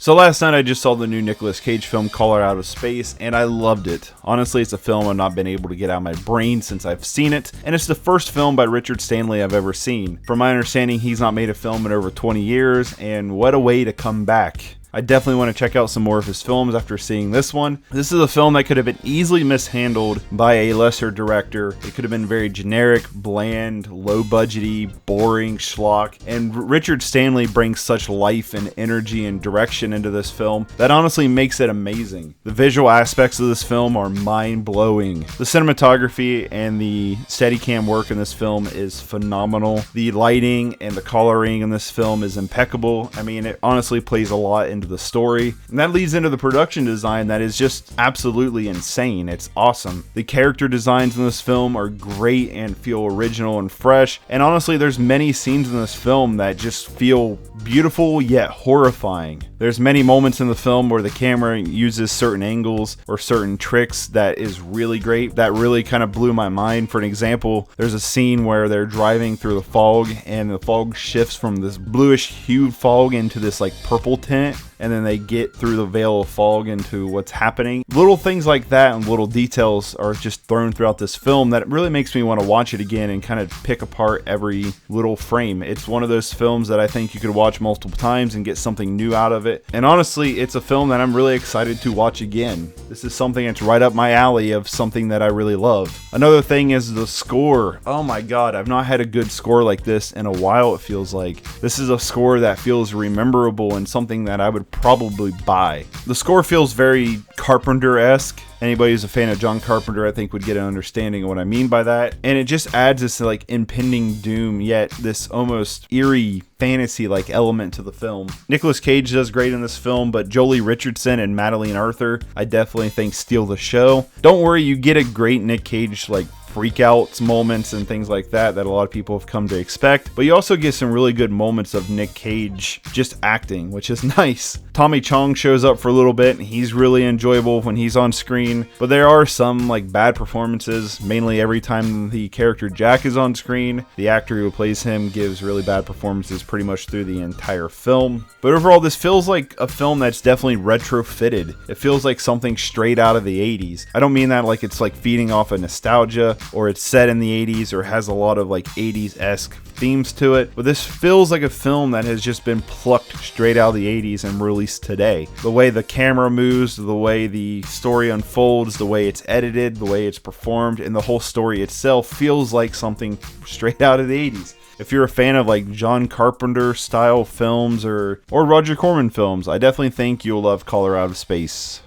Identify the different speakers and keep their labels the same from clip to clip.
Speaker 1: So last night I just saw the new Nicolas Cage film, Color Out of Space, and I loved it. Honestly, it's a film I've not been able to get out of my brain since I've seen it, and it's the first film by Richard Stanley I've ever seen. From my understanding, he's not made a film in over 20 years, and what a way to come back. I definitely want to check out some more of his films after seeing this one. This is a film that could have been easily mishandled by a lesser director. It could have been very generic, bland, low-budgety, boring schlock. And Richard Stanley brings such life and energy and direction into this film that honestly makes it amazing. The visual aspects of this film are mind-blowing. The cinematography and the Steadicam work in this film is phenomenal. The lighting and the coloring in this film is impeccable. I mean, it honestly plays a lot into the story, and that leads into the production design that is just absolutely insane. It's awesome. The character designs in this film are great and feel original and fresh, and honestly there's many scenes in this film that just feel beautiful yet horrifying. There's many moments in the film where the camera uses certain angles or certain tricks that is really great, that really kind of blew my mind. For an example, there's a scene where they're driving through the fog and the fog shifts from this bluish hued fog into this like purple tint, and then they get through the veil of fog into what's happening. Little things like that and little details are just thrown throughout this film that really makes me want to watch it again and kind of pick apart every little frame. It's one of those films that I think you could watch multiple times and get something new out of it. And honestly, it's a film that I'm really excited to watch again. This is something that's right up my alley of something that I really love. Another thing is the score. Oh my god, I've not had a good score like this in a while, it feels like. This is a score that feels rememberable and something that I would probably buy. The score feels very Carpenter-esque. Anybody who's a fan of John Carpenter, I think, would get an understanding of what I mean by that. And it just adds this like impending doom, yet this almost eerie fantasy-like element to the film. Nicolas Cage does great in this film, but Jolie Richardson and Madeleine Arthur, I definitely think, steal the show. Don't worry, you get a great Nick Cage like freakouts moments and things like that a lot of people have come to expect, but you also get some really good moments of Nick Cage just acting, which is nice. Tommy Chong shows up for a little bit and he's really enjoyable when he's on screen, but there are some like bad performances, mainly every time the character Jack is on screen. The actor who plays him gives really bad performances pretty much through the entire film. But overall, this feels like a film that's definitely retrofitted. It feels like something straight out of the 80s. I don't mean that like it's like feeding off of nostalgia or it's set in the 80s or has a lot of like 80s-esque themes to it, but this feels like a film that has just been plucked straight out of the 80s and released today. The way the camera moves, the way the story unfolds, the way it's edited, the way it's performed, and the whole story itself feels like something straight out of the 80s. If you're a fan of like John Carpenter style films or Roger Corman films, I definitely think you'll love Color Out of Space.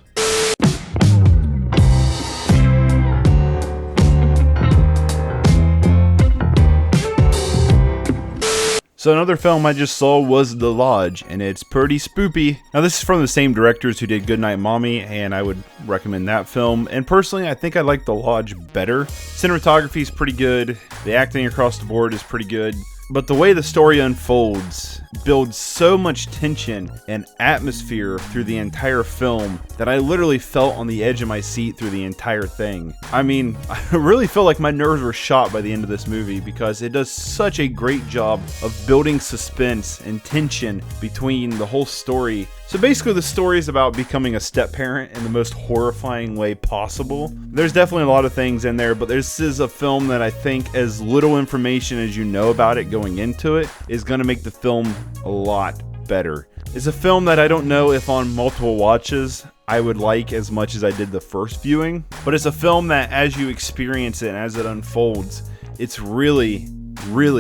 Speaker 1: So another film I just saw was The Lodge, and it's pretty spoopy. Now this is from the same directors who did Goodnight Mommy, and I would recommend that film. And personally, I think I like The Lodge better. Cinematography is pretty good, the acting across the board is pretty good, but the way the story unfolds builds so much tension and atmosphere through the entire film that I literally felt on the edge of my seat through the entire thing. I mean, I really feel like my nerves were shot by the end of this movie because it does such a great job of building suspense and tension between the whole story. So basically the story is about becoming a step-parent in the most horrifying way possible. There's definitely a lot of things in there, but this is a film that I think as little information as you know about it going into it is going to make the film a lot better. It's a film that I don't know if on multiple watches I would like as much as I did the first viewing, but it's a film that as you experience it and as it unfolds, it's really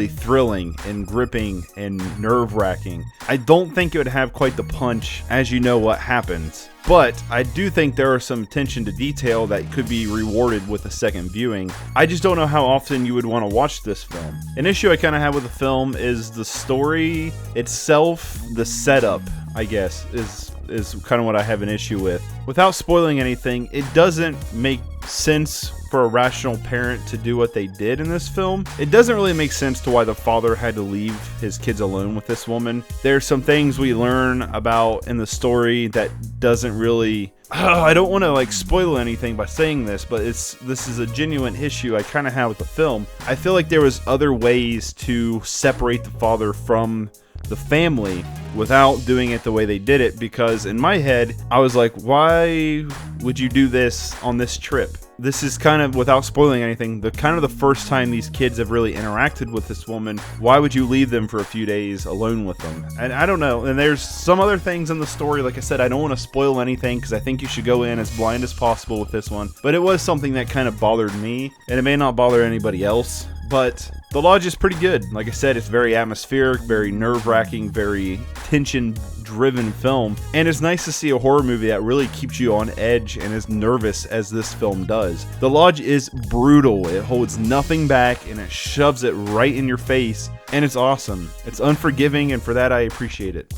Speaker 1: thrilling and gripping and nerve-wracking. I don't think it would have quite the punch as you know what happens, but I do think there are some attention to detail that could be rewarded with a second viewing. I just don't know how often you would want to watch this film. An issue I kind of have with the film is the story itself. The setup, I guess, is kind of what I have an issue with. Without spoiling anything, it doesn't make sense for a rational parent to do what they did in this film. It doesn't really make sense to why the father had to leave his kids alone with this woman. There's some things we learn about in the story that doesn't really... I don't want to like spoil anything by saying this, but this is a genuine issue I kind of have with the film. I feel like there was other ways to separate the father from the family without doing it the way they did it, because in my head, I was like, why would you do this on this trip? This is kind of, without spoiling anything, the first time these kids have really interacted with this woman. Why would you leave them for a few days alone with them? And I don't know. And there's some other things in the story. Like I said, I don't want to spoil anything because I think you should go in as blind as possible with this one. But it was something that kind of bothered me, and it may not bother anybody else. But the lodge is pretty good. Like I said, it's very atmospheric, very nerve-wracking, very tension-driven film. And it's nice to see a horror movie that really keeps you on edge and as nervous as this film does. The lodge is brutal. It holds nothing back and it shoves it right in your face. And it's awesome. It's unforgiving, and for that I appreciate it.